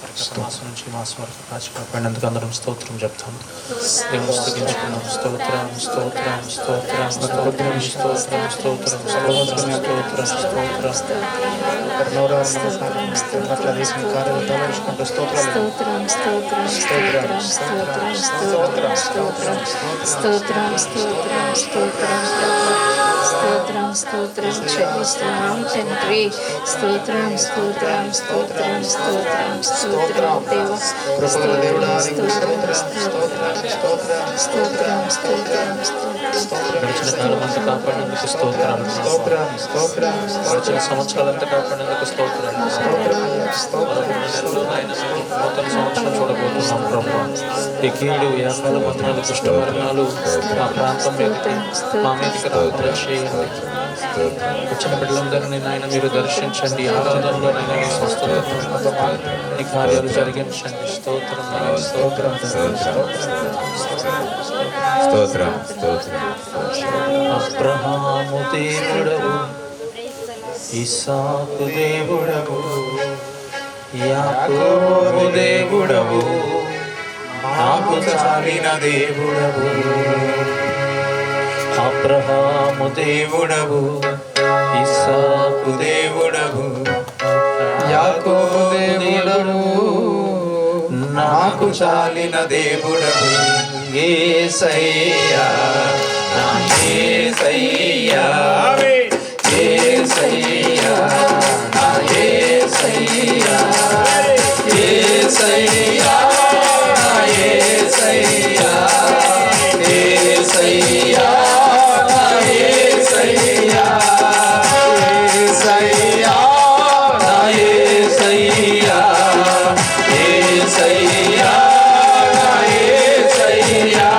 మాసం నుంచి మాసం వరకు కాచి కాపాడినందుకు అందరం స్తోత్రం చెప్తాం. దేవుని స్తుతించుకున్నాం. స్తోత్రం స్తోత్రం స్తోత్రం స్తోత్రం స్తోత్రం స్తోత్రం స్తోత్రం స్తోత్రం స్తోత్రం స్తోత్రం చెల్లిస్తున్నాం తండ్రి. స్తోత్రం స్తోత్రం స్తోత్రం స్తోత్రం స్తోత్రం దేవ. స్తోత్రం స్తోత్రం స్తోత్రం గడిచిన కాలం అంతా కాపాడినందుకు స్తోత్రాలు. గడిచిన సంవత్సరాలంతా కాపాడినందుకు స్తోత్రాలు. నూతన సంవత్సరం చూడబోతున్నాం ప్రభు. ఈ కీడు వ్యాపార మరణాలు దుష్ట మరణాలు మా ప్రాంతం మీదకి మా మీదకి రాకుండా చేయండి. వచ్చిన బిడ్డలందరినీ నాయన మీరు దర్శించండి. ఆరాధనలో నైనా మీ స్వస్థత నీ కార్యాలు జరిగించండి. స్తోత్రం స్తోత్రం స్తోత్రం స్తోత్రం. అబ్రహాము దేవుడవు, ఇస్సాకు దేవుడవు, యాకోబు దేవుడవు, నాకు చాలిన దేవుడవు. అబ్రహాము దేవుడవు, ఇస్సాకు దేవుడవు, యాకోబు దేవుడవు, నాకు చాలిన దేవుడవు. యేసయ్యా నా యేసయ్యా, యేసయ్యా నా యేసయ్యా, యేసయ్యా నా యేసయ్యా, యేసయ్యా నా యేసయ్యా, యేసయ్యా నా యేసయ్యా, యేసయ్యా నా యేసయ్యా.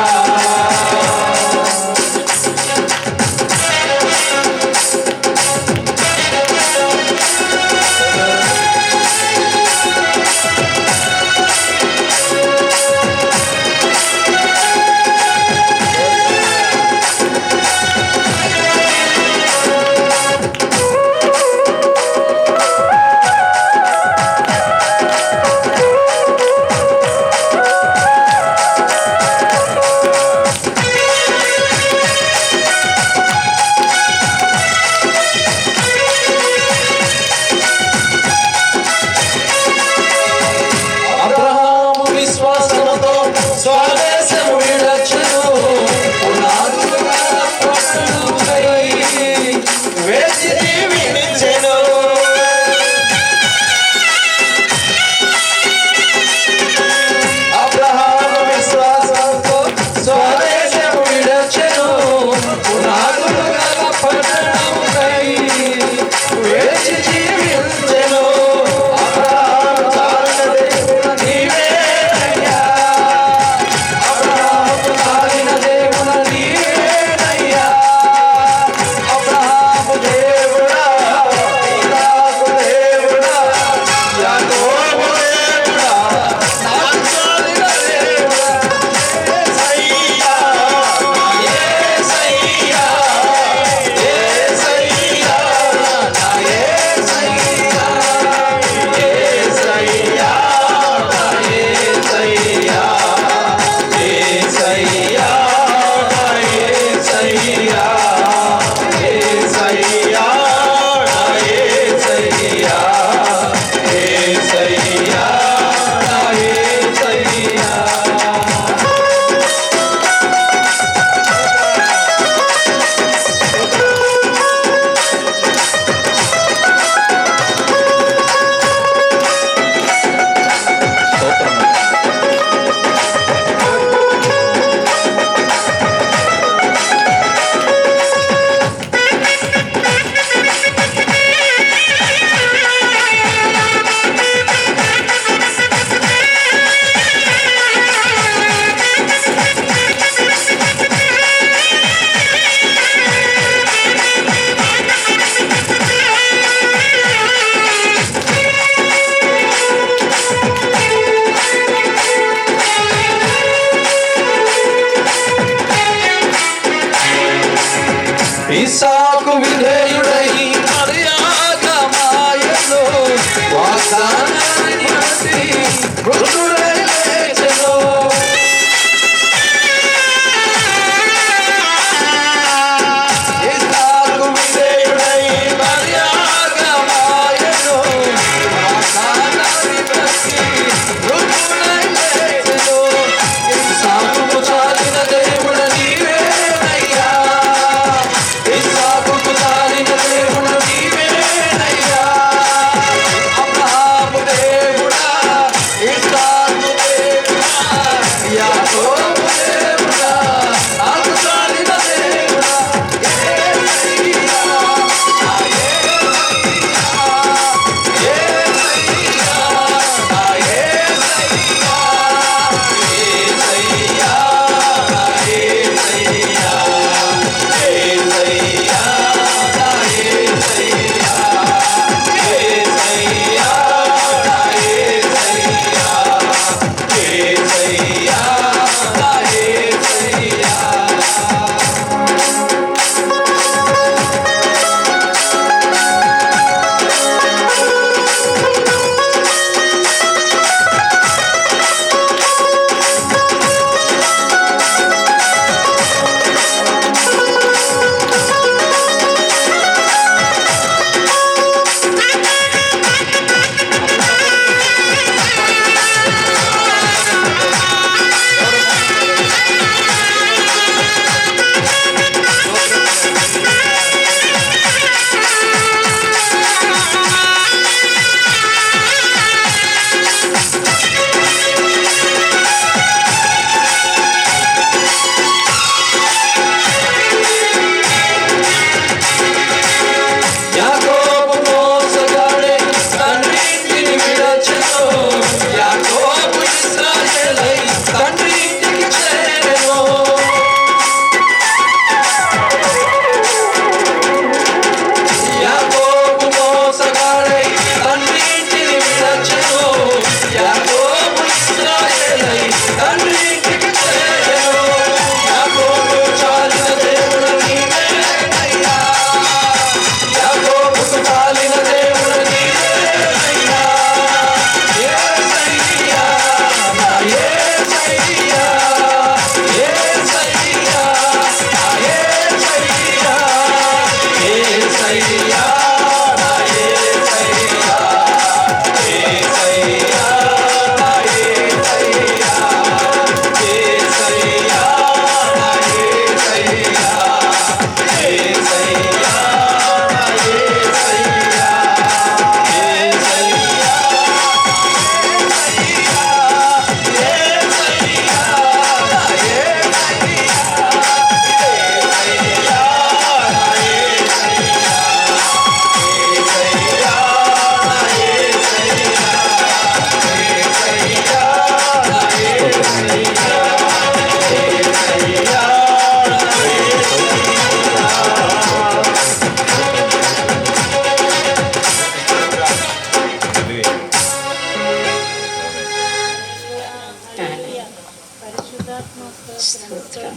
స్తోత్రం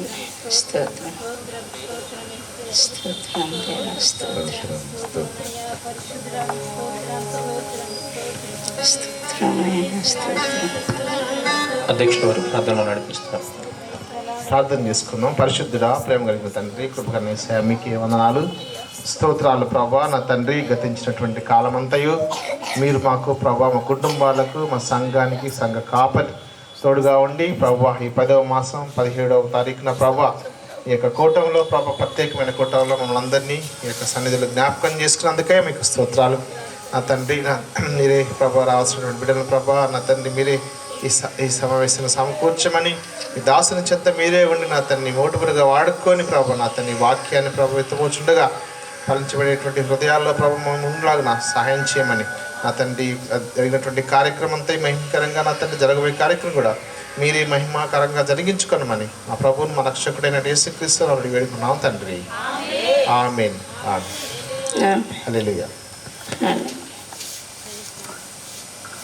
స్తోత్రం స్తోత్రం దేవా స్తోత్రం స్తోత్రమైన స్తోత్రం. అధ్యక్షుడు వారు ప్రార్థనలో నడిపిస్తారు. ప్రార్థన చేసుకుందాం. పరిశుద్ధుడా, ప్రేమ కలిగిన తండ్రి, కృపకర్ణేశ మీకు వందనాలు, స్తోత్రాలు ప్రభా. నా తండ్రి, గతించినటువంటి కాలమంతయు మీరు మాకు ప్రభా, మా కుటుంబాలకు, మా సంఘానికి, సంఘ కాపరి తోడుగా ఉండి ప్రభా, ఈ 10వ మాసం 17వ తారీఖున ప్రభా, ఈ యొక్క కూటంలో ప్రభా, ప్రత్యేకమైన కూటంలో మమ్మల్ని అందరినీ ఈ యొక్క సన్నిధిలో జ్ఞాపకం చేసుకున్నందుకే మీకు స్తోత్రాలు. నా తండ్రి, మీరే ప్రభా రావాల్సినటువంటి బిడ్డలు ప్రభా, నా తండ్రి మీరే ఈ సమావేశాన్ని సమకూర్చమని, ఈ దాసుని చెంత మీరే ఉండి నా తన్ని మోటుపురుగా వాడుకొని ప్రభు, నా తన్ని వాక్యాన్ని ప్రభావితమవుచుండగా ఫలించబడేటువంటి హృదయాల్లో ప్రభు ఉండలాగా సహాయం చేయమని, నా తండ్రి జరిగినటువంటి కార్యక్రమం అంతా మహిమకరంగా నా తండ్రి జరగబోయే కార్యక్రమం కూడా మీరే మహిమాకరంగా జరిగించుకోనమని మా ప్రభువును మా రక్షకుడైన యేసుక్రీస్తు నామములో వేడుకున్నాం తండ్రి. ఆమేన్. హల్లెలూయా. ఆమేన్.